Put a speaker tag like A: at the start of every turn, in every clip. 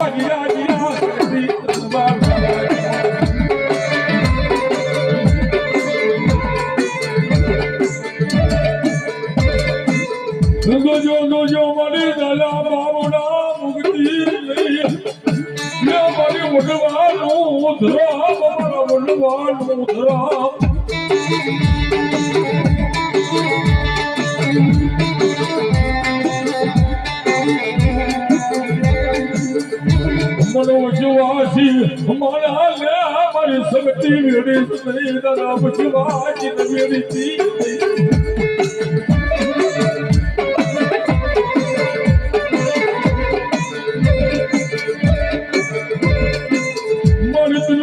A: લાગ્યા ગયા શક્તિ તલવાર જો મારી દલા બાબુના મુક્તિ લઈ મારી મુઢવાનું ઉધરા મારા મુઢવાનું ઉધરા મનોજવાસી મારા લે મારી શક્તિ વેડી નહીં દાદા બચવાજી વેડી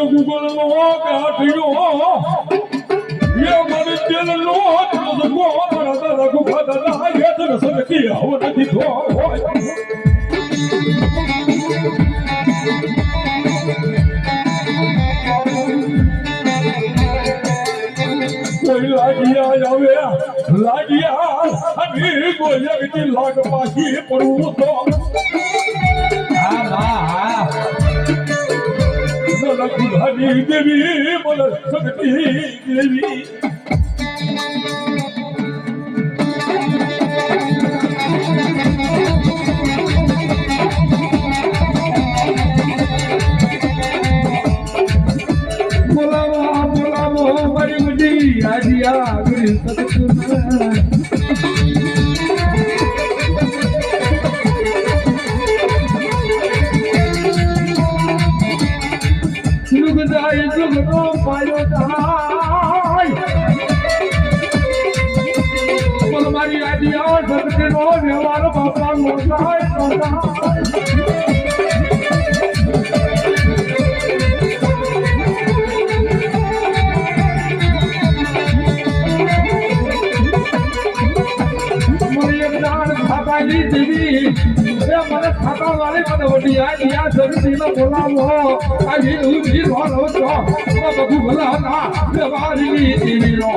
A: Google Lord, yeah, but it's still a Lord, the war, but I go for the lie, yet the Sunday, I want to go. Lagia, I mean, go everything like a party for Hadi devi, bola sakti devi. Bola mo, bari mudi, ajiya guri sakti. Jugno payo dai Bol mari adiya sakte no vyawar bapa modai mari agdan khapali devi મને ખાતા વાળી મને વડિયા દિયા સરસીનો બોલાવો આજી ઉજી રોલો તો બધું ભલા ના વ્યવહારની દીનો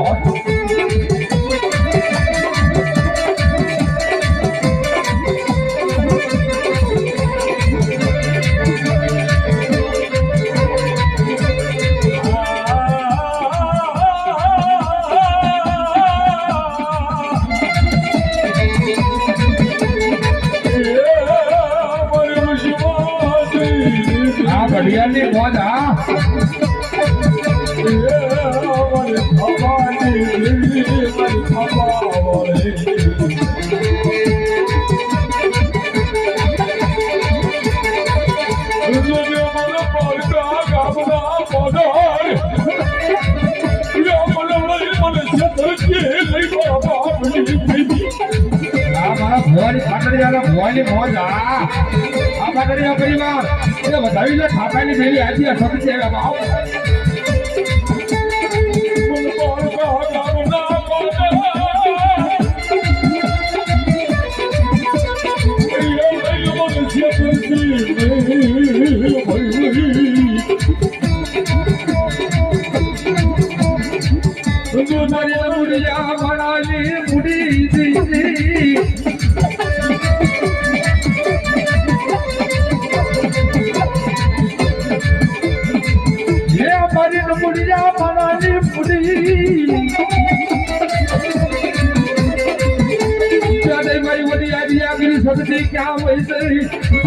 A: ઘડિયાળની મોજ હા ભવાની મોજ આ પાટડિયા પરિવાર એ વધાવી લે ખાતાની દેવી આજી સબસે બાપ મુડિયા બનાવી મુડી દીધી मुड़िया बनानी मुड़ी भाई वडिया दिया गिरी सकती क्या वैसे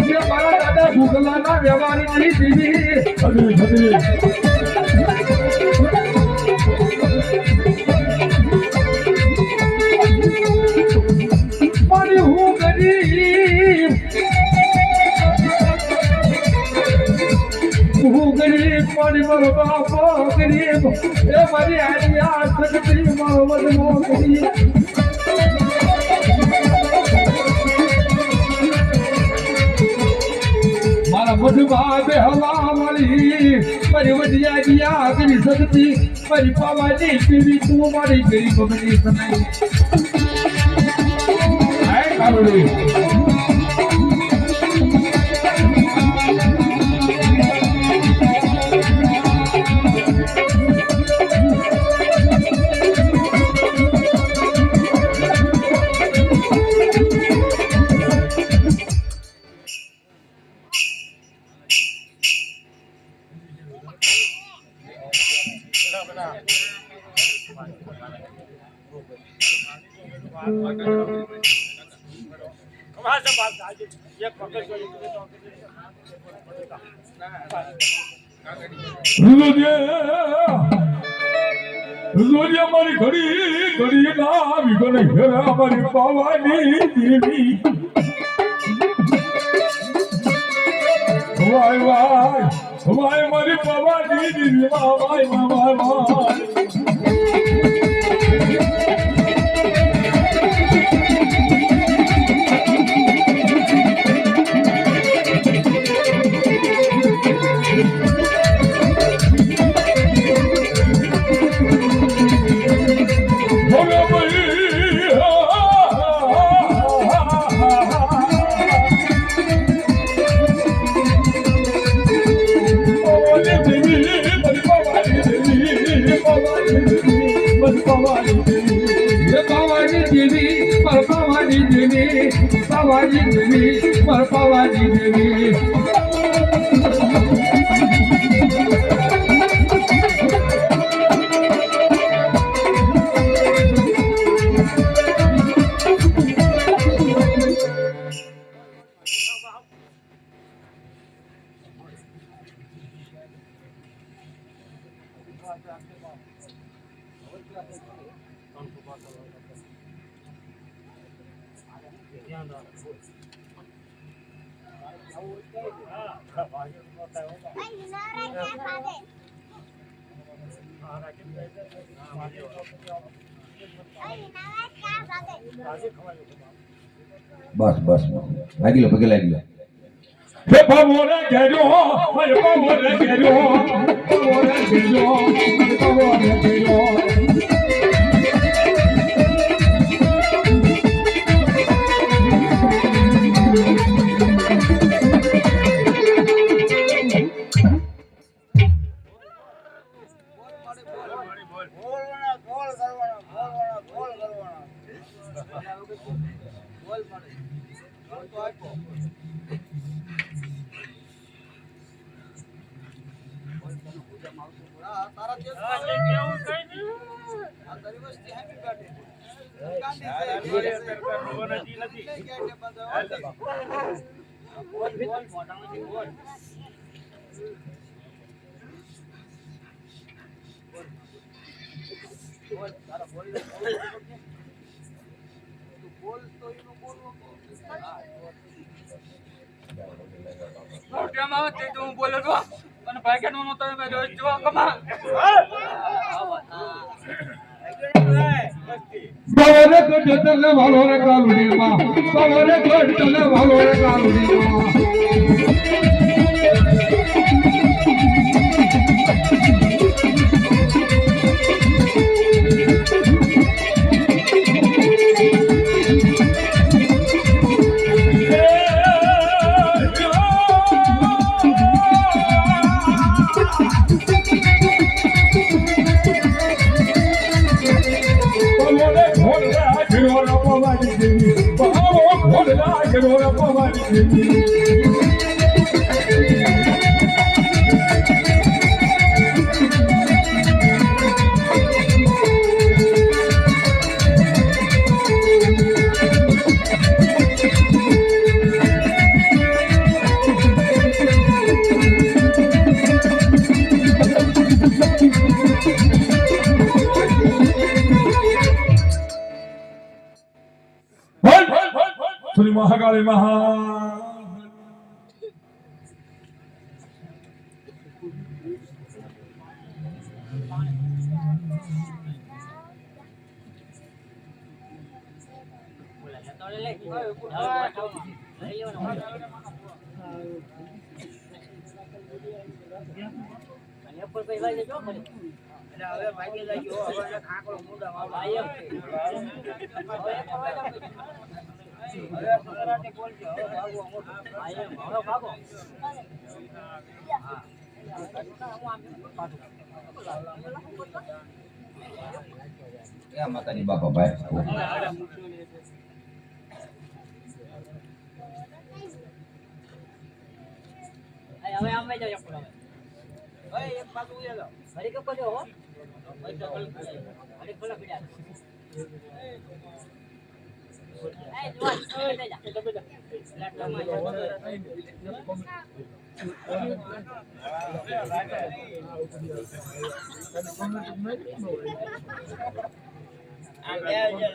A: ये मारा दादा भूखला ना व्यवहार नहीं दीदी मारी हूँ गरीब गरीब पानी मरो बापा गरीब ए मारी आलिया सकती मोहम्मद मोहम्मदी मारा मधुबा बे हवा वाली मारी वडिया दिया गरी सकती मारी पावानी पीवी तू मारी गरीब बनी सनाई है कारोली રોજે મારી ઘડી ઘડી ના આવી ગઈ હેરા મારી પાવાની દેવી વાય વાય વાય મારી પાવાની દેવી વાય વાય વાય Pavani Devi, Pavani Devi.
B: બસ બસ લાગી લો પગે લાગી લો
A: હે ભવોરે ઘેરો હે ભવોરે ઘેરો ભવોરે ઘેરો ભવોરે ઘેરો
C: બોલો તો અને ભાગ્યનો નો તમે જો કમા
A: ભવોરે કટલે વાલોરે કાલુડી માં ભવોરે કટલે વાલોરે કાલુડી માં મહાકાળી મહા
C: હવે ભાગી લાગ્યો હવે ખાકડો મુંડા મારો હવે મરાઠી બોલજો હવે ભાગો મોટો હવે ભાગો
B: ક્યાં માતાની બાપા ભાઈ
C: હવે આમ જાવ ભાઈ એક બાજુ ઉયા લો ઘડી કપો જો હો પૈસા ઘડી ખોલા પડ્યા એ જોવા બેટા જા લાટમાં આ બે જે